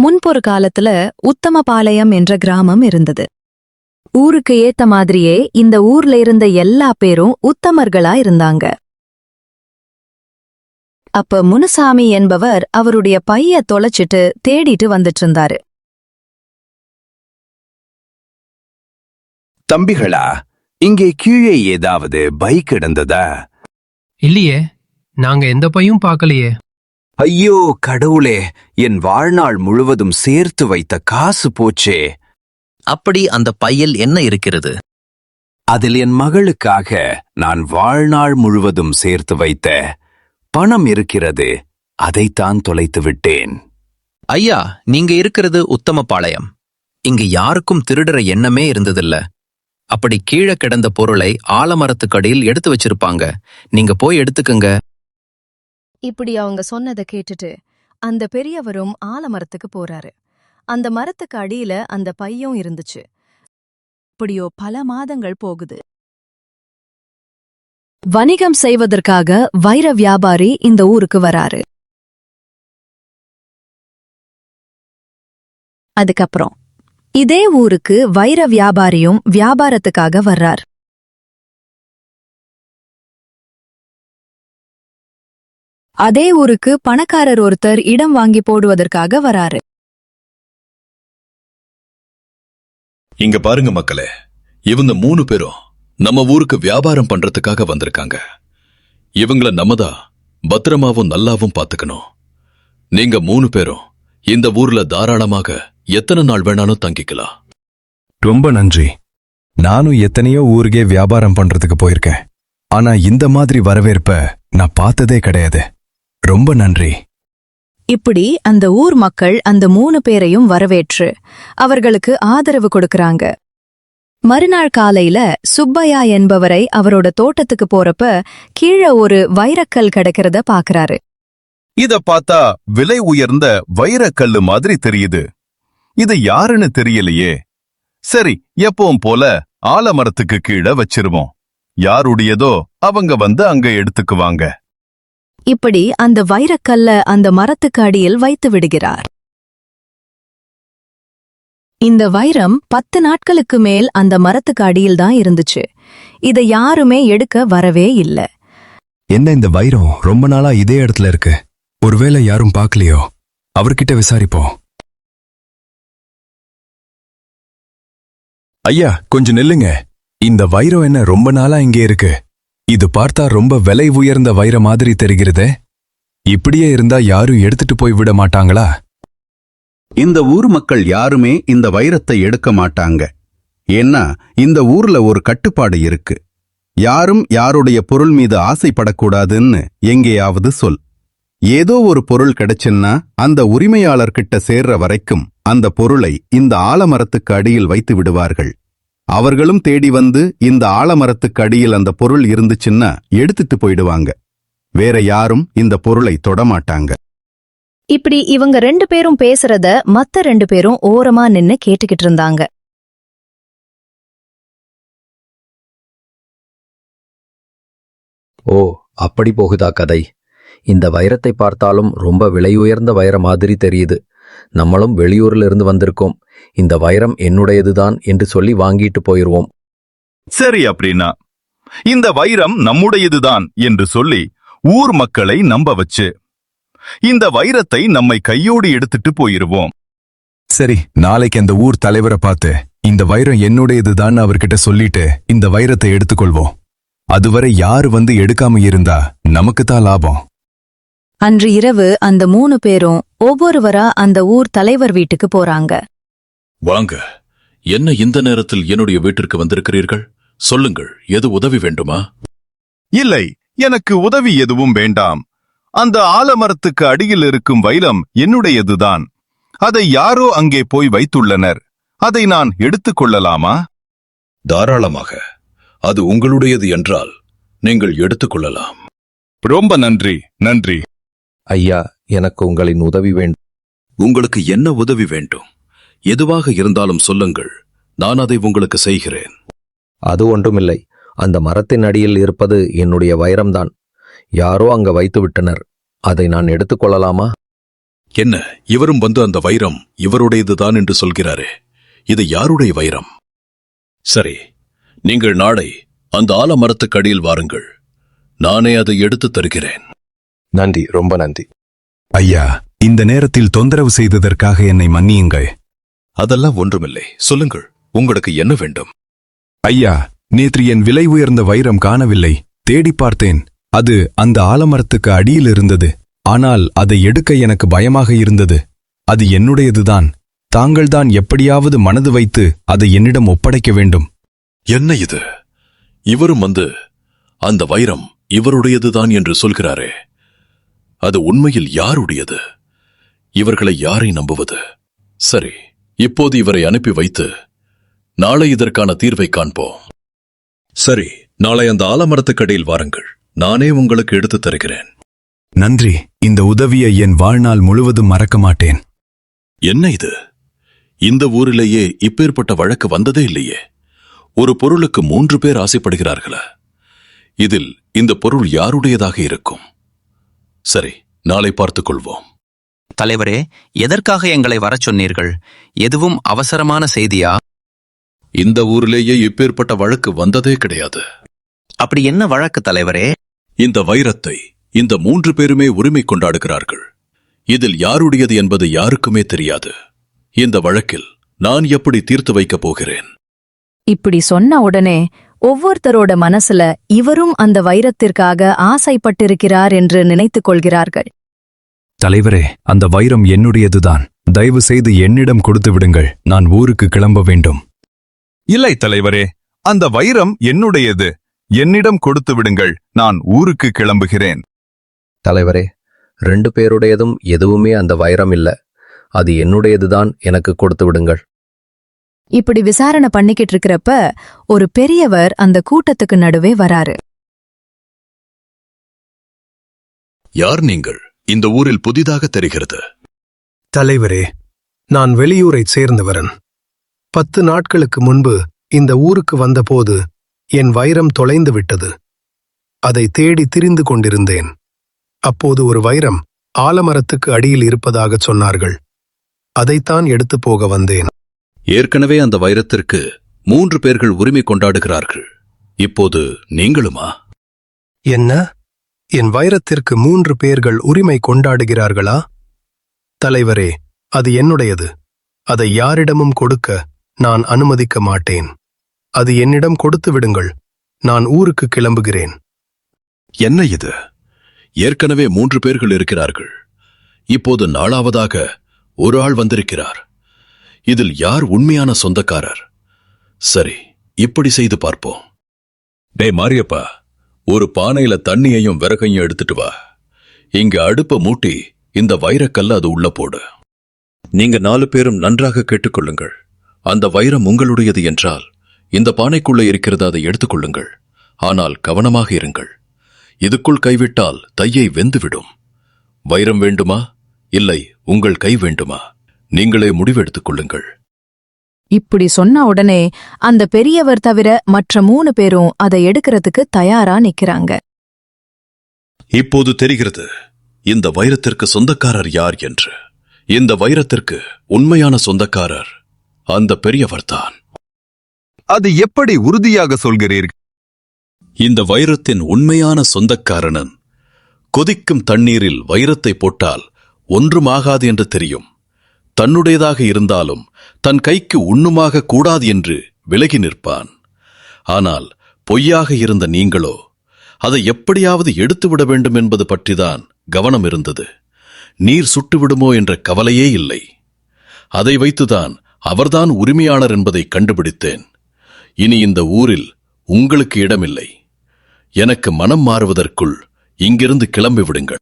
முன்பொரு காலத்துல உத்தமபாளையம் என்ற கிராமம் இருந்தது. ஊருக்கு ஏத்த மாதிரியே இந்த ஊர்ல இருந்த எல்லா பேரும் உத்தமர்களா இருந்தாங்க. அப்ப முனுசாமி என்பவர் அவருடைய பைய தொலைச்சிட்டு தேடிட்டு வந்துட்டு இருந்தாரு. தம்பிகளா, இங்கே கீழே ஏதாவது பைக் கிடந்ததா? இல்லையே, நாங்க எந்த பையும் பார்க்கலையே. ஐயோ கடவுளே, என் வாழ்நாள் முழுவதும் சேர்த்து வைத்த காசு போச்சே. அப்படி அந்த பையில் என்ன இருக்கிறது? அதில் என் மகளுக்காக நான் வாழ்நாள் முழுவதும் சேர்த்து வைத்த பணம் இருக்கிறது. அதைத்தான் தொலைத்து விட்டேன். ஐயா, நீங்க இருக்கிறது உத்தமபாளையம். இங்க யாருக்கும் திருடுற எண்ணமே இருந்ததில்ல. அப்படி கீழே கிடந்த பொருளை ஆலமரத்துக்கடியில் எடுத்து வச்சிருப்பாங்க. நீங்க போய் எடுத்துக்கங்க. இப்படி அவங்க சொன்னதை கேட்டுட்டு அந்த பெரியவரும் ஆலமரத்துக்கு போறாரு. அந்த மரத்துக்கு அடியில அந்த பையும் இருந்துச்சு. இப்படியோ பல மாதங்கள் போகுது. வணிகம் செய்வதற்காக வைர வியாபாரி இந்த ஊருக்கு வராரு. அதுக்கப்புறம் இதே ஊருக்கு வைர வியாபாரியும் வியாபாரத்துக்காக வர்றார். அதே ஊருக்கு பணக்காரர் ஒருத்தர் இடம் வாங்கி போடுவதற்காக வராரு. இங்க பாருங்க மக்களே, இவங்க 3 பேரும் நம்ம ஊருக்கு வியாபாரம் பண்றதுக்காக வந்திருக்காங்க. இவங்கள நம்மதான் பத்திரமாவும் நல்லாவும் பாத்துக்கணும். நீங்க 3 பேரும் இந்த ஊர்ல தாராளமாக எத்தனை நாள் வேணாலும் தங்கிக்கலாம். ரொம்ப நன்றி. நானும் எத்தனையோ ஊருக்கே வியாபாரம் பண்றதுக்கு போயிருக்கேன். ஆனா இந்த மாதிரி வரவேற்ப நான் பார்த்ததே கிடையாது. ரொம்ப நன்றி. இப்படி அந்த ஊர் மக்கள் அந்த 3 பேரையும் வரவேற்று அவர்களுக்கு ஆதரவு கொடுக்கறாங்க. மறுநாள் காலையில சுப்பையா என்பவரை அவரோட தோட்டத்துக்கு போறப்ப கீழே ஒரு வைரக்கல் கிடக்கிறத பாக்குறாரு. இத பார்த்தா விலை உயர்ந்த வைரக்கல்லு மாதிரி தெரியுது. இது யாருன்னு தெரியலையே. சரி, எப்பவும் போல ஆலமரத்துக்கு கீழே வச்சிருவோம். யாருடையதோ அவங்க வந்து அங்க எடுத்துக்குவாங்க. இப்படி அந்த வைரக்கல்ல அந்த மரத்துக்கு அடியில் வைத்து விடுகிறார். இந்த வைரம் 10 நாட்களுக்கு மேல் அந்த மரத்துக்கு அடியில் தான் இருந்துச்சு. இதை யாருமே எடுக்க வரவே இல்ல. என்ன இந்த வைரம் ரொம்ப நாளா இதே இடத்துல இருக்கு? ஒருவேளை யாரும் பார்க்கலையோ? அவர்கிட்ட விசாரிப்போம். ஐயா, கொஞ்சம் நில்லுங்க. இந்த வைரம் என்ன ரொம்ப நாளா இங்கே இருக்கு? இது பார்த்தா ரொம்ப விலை உயர்ந்த வைர மாதிரி தெரிகிறதே. இப்படியே இருந்தா யாரும் எடுத்துட்டு போய் விட மாட்டாங்களா? இந்த ஊர் மக்கள் யாருமே இந்த வைரத்தை எடுக்க மாட்டாங்க. ஏன்னா இந்த ஊர்ல ஒரு கட்டுப்பாடு இருக்கு. யாரும் யாருடைய பொருள் மீது ஆசைப்படக்கூடாதுன்னு எங்கேயாவது சொல். ஏதோ ஒரு பொருள் கிடைச்சுன்னா அந்த உரிமையாளர்கிட்ட சேர்ற வரைக்கும் அந்த பொருளை இந்த ஆலமரத்துக்கு அடியில் வைத்து விடுவார்கள். அவர்களும் தேடி வந்து இந்த ஆலமரத்துக்கு அடியில் அந்த பொருள் இருந்துச்சுன்னா எடுத்துட்டு போயிடுவாங்க. வேற யாரும் இந்த பொருளை தொடமாட்டாங்க. இப்படி இவங்க 2 பேரும் பேசுறத மத்த 2 பேரும் ஓரமா நின்னு கேட்டுக்கிட்டு இருந்தாங்க. ஓ, அப்படி போகுதா கதை? இந்த வைரத்தை பார்த்தாலும் ரொம்ப விலை உயர்ந்த வைர மாதிரி தெரியுது. நம்மளும் வெளியூர்ல இருந்து வந்திருக்கோம். இந்த வைரம் என்னுடையதுதான் என்று சொல்லி வாங்கிட்டு போயிருவோம். சரி, அப்படின்னா இந்த வைரம் நம்முடையதுதான் என்று சொல்லி ஊர் மக்களை நம்ப வச்சு இந்த வைரத்தை நம்மை கையோடு எடுத்துட்டு போயிருவோம். சரி, நாளைக்கு அந்த ஊர் தலைவரை பார்த்து இந்த வைரம் என்னுடையதுதான் அவர்கிட்ட சொல்லிட்டு இந்த வைரத்தை எடுத்துக்கொள்வோம். அதுவரை யாரு வந்து எடுக்காம இருந்தா நமக்குத்தான் லாபம். அன்று இரவு அந்த 3 பேரும் ஒவ்வொருவரா அந்த ஊர் தலைவர் வீட்டுக்கு போறாங்க. வாங்க, என்ன இந்த நேரத்தில் என்னுடைய வீட்டிற்கு வந்திருக்கிறீர்கள்? சொல்லுங்கள், எது உதவி வேண்டுமா? இல்லை, எனக்கு உதவி எதுவும் வேண்டாம். அந்த ஆலமரத்துக்கு அடியில் இருக்கும் வைரம் என்னுடையதுதான். அதை யாரோ அங்கே போய் வைத்துள்ளனர். அதை நான் எடுத்துக்கொள்ளலாமா? தாராளமாக. அது உங்களுடையது என்றால் நீங்கள் எடுத்துக்கொள்ளலாம். ரொம்ப நன்றி. நன்றி ஐயா, எனக்கு உங்களின் உதவி வேண்டும். உங்களுக்கு என்ன உதவி வேண்டும்? எதுவாக இருந்தாலும் சொல்லுங்கள், நான் அதை உங்களுக்கு செய்கிறேன். அது ஒன்றுமில்லை. அந்த மரத்தின் அடியில் இருப்பது என்னுடைய வைரம்தான். யாரோ அங்க வைத்து விட்டனர். அதை நான் எடுத்துக்கொள்ளலாமா? என்ன, இவரும் வந்து அந்த வைரம் இவருடையதுதான் என்று சொல்கிறாரே, இது யாருடைய வைரம்? சரி, நீங்கள் நாளை அந்த ஆலமரத்துக்கு அடியில் வாருங்கள். நானே அதை எடுத்துத் தருகிறேன். நன்றி, ரொம்ப நன்றி. ஐயா, இந்த நேரத்தில் தொந்தரவு செய்ததற்காக என்னை மன்னியுங்கள். அதெல்லாம் ஒன்றுமில்லை. சொல்லுங்கள், உங்களுக்கு என்ன வேண்டும்? ஐயா, நேற்று என் விலை உயர்ந்த வைரம் காணவில்லை. தேடி பார்த்தேன். அது அந்த ஆலமரத்துக்கு அடியில் இருந்தது. ஆனால் அதை எடுக்க எனக்கு பயமாக இருந்தது. அது என்னுடையதுதான். தாங்கள்தான் எப்படியாவது மனது வைத்து அதை என்னிடம் ஒப்படைக்க வேண்டும். என்ன இது? இவரும் வந்து அந்த வைரம் இவருடையதுதான் என்று சொல்கிறாரே, அது உண்மையில் யாருடையது? இவர்களை யாரை நம்புவது? சரி, இப்போது இவரை அனுப்பி வைத்து நாளை இதற்கான தீர்வை காண்போம். சரி, நாளை அந்த ஆலமரத்துக்கடியில் வாருங்கள். நானே உங்களுக்கு எடுத்துத் தருகிறேன். நன்றி. இந்த உதவியை என் வாழ்நாள் முழுவதும் மறக்க மாட்டேன். என்ன இது? இந்த ஊரிலேயே இப்பேற்பட்ட வழக்கு வந்ததே இல்லையே. ஒரு பொருளுக்கு 3 பேர் ஆசைப்படுகிறார்களா? இதில் இந்த பொருள் யாருடையதாக இருக்கும்? சரி, நாளை பார்த்துக் கொள்வோம். தலைவரே, எதற்காக எங்களை வரச் சொன்னீர்கள்? எதுவும் அவசரமான செய்தியா? இந்த ஊரிலேயே இப்பேற்பட்ட வழக்கு வந்ததே கிடையாது. அப்படி என்ன வழக்கு தலைவரே? இந்த வைரத்தை இந்த 3 பேருமே உரிமை கொண்டாடுகிறார்கள். இதில் யாருடையது என்பது யாருக்குமே தெரியாது. இந்த வழக்கில் நான் எப்படி தீர்த்து வைக்கப் போகிறேன்? இப்படி சொன்ன உடனே ஒவ்வொருத்தரோட மனசுல இவரும் அந்த வைரத்திற்காக ஆசைப்பட்டிருக்கிறார் என்று நினைத்துக் கொள்கிறார்கள். தலைவரே, அந்த வைரம் என்னுடையதுதான். தயவு செய்து என்னிடம் கொடுத்து விடுங்கள். நான் ஊருக்கு கிளம்ப வேண்டும். இல்லை தலைவரே, அந்த வைரம் என்னுடையது. என்னிடம் கொடுத்து விடுங்கள். நான் ஊருக்கு கிளம்புகிறேன். தலைவரே, 2 பேருடையதும் எதுவுமே அந்த வைரம் இல்ல. அது என்னுடையதுதான். எனக்கு கொடுத்து விடுங்கள். இப்படி விசாரணை பண்ணிக்கிட்டு இருக்கிறப்ப ஒரு பெரியவர் அந்த கூட்டத்துக்கு நடுவே வராரு. யார் நீங்கள்? இந்த ஊரில் புதிதாக தெரிகிறது. தலைவரே, நான் வெளியூரைச் சேர்ந்தவரன். 10 நாட்களுக்கு முன்பு இந்த ஊருக்கு வந்தபோது என் வைரம் தொலைந்து விட்டது. அதை தேடி திரிந்து கொண்டிருந்தேன். அப்போது ஒரு வைரம் ஆலமரத்துக்கு அடியில் இருப்பதாகச் சொன்னார்கள். அதைத்தான் எடுத்துப் போக வந்தேன். ஏற்கனவே அந்த வைரத்திற்கு 3 பேர்கள் உரிமை கொண்டாடுகிறார்கள். இப்போது நீங்களுமா? என்ன? என் வைரத்திற்கு 3 பேர்கள் உரிமை கொண்டாடுகிறார்களா? தலைவரே, அது என்னுடையது. அதை யாரிடமும் கொடுக்க நான் அனுமதிக்க மாட்டேன். அது என்னிடம் கொடுத்து விடுங்கள். நான் ஊருக்கு கிளம்புகிறேன். என்ன இது? ஏற்கனவே 3 பேர்கள் இருக்கிறார்கள். இப்போது 4ஆவதாக ஒரு ஆள் வந்திருக்கிறார். இதில் யார் உண்மையான சொந்தக்காரர்? சரி, இப்படி செய்து பார்ப்போம். டேய் மாரியப்பா, ஒரு பானையில தண்ணியையும் விறகையும் எடுத்துட்டு வா. இங்க அடுப்ப மூட்டி இந்த வைரக்கல்ல அது உள்ள போடு. நீங்க 4 பேரும் நன்றாக கேட்டுக்கொள்ளுங்கள். அந்த வைரம் உங்களுடையது என்றால் இந்த பானைக்குள்ள இருக்கிறது, அதை எடுத்துக்கொள்ளுங்கள். ஆனால் கவனமாக இருங்கள். இதுக்குள் கைவிட்டால் தையை வெந்துவிடும். வைரம் வேண்டுமா, இல்லை உங்கள் கை வேண்டுமா? நீங்களே முடிவெடுத்துக் கொள்ளுங்கள். இப்படி சொன்ன உடனே அந்த பெரியவர் தவிர மற்ற 3 பேரும் அதை எடுக்கிறதுக்கு தயாரா நிக்கிறாங்க. இப்போது தெரிகிறது இந்த வைரத்திற்கு சொந்தக்காரர் யார் என்று. இந்த வைரத்திற்கு உண்மையான சொந்தக்காரர் அந்த பெரியவர்தான். அது எப்படி உறுதியாக சொல்கிறீர்கள்? இந்த வைரத்தின் உண்மையான சொந்தக்காரனன் கொதிக்கும் தண்ணீரில் வைரத்தை போட்டால் ஒன்றுமாகாது என்று தெரியும். தன்னுடையதாக இருந்தாலும் தன் கைக்கு உண்ணுமாக கூடாது என்று விலகி நிற்பான். ஆனால் பொய்யாக இருந்த நீங்களோ அதை எப்படியாவது எடுத்துவிட வேண்டும் என்பது பற்றிதான் கவனம் இருந்தது. நீர் சுட்டுவிடுமோ என்ற கவலையே இல்லை. அதை வைத்துதான் அவர்தான் உரிமையாளர் என்பதை கண்டுபிடித்தேன். இனி இந்த ஊரில் உங்களுக்கு இடமில்லை. எனக்கு மனம் மாறுவதற்குள் இங்கிருந்து கிளம்பி விடுங்கள்.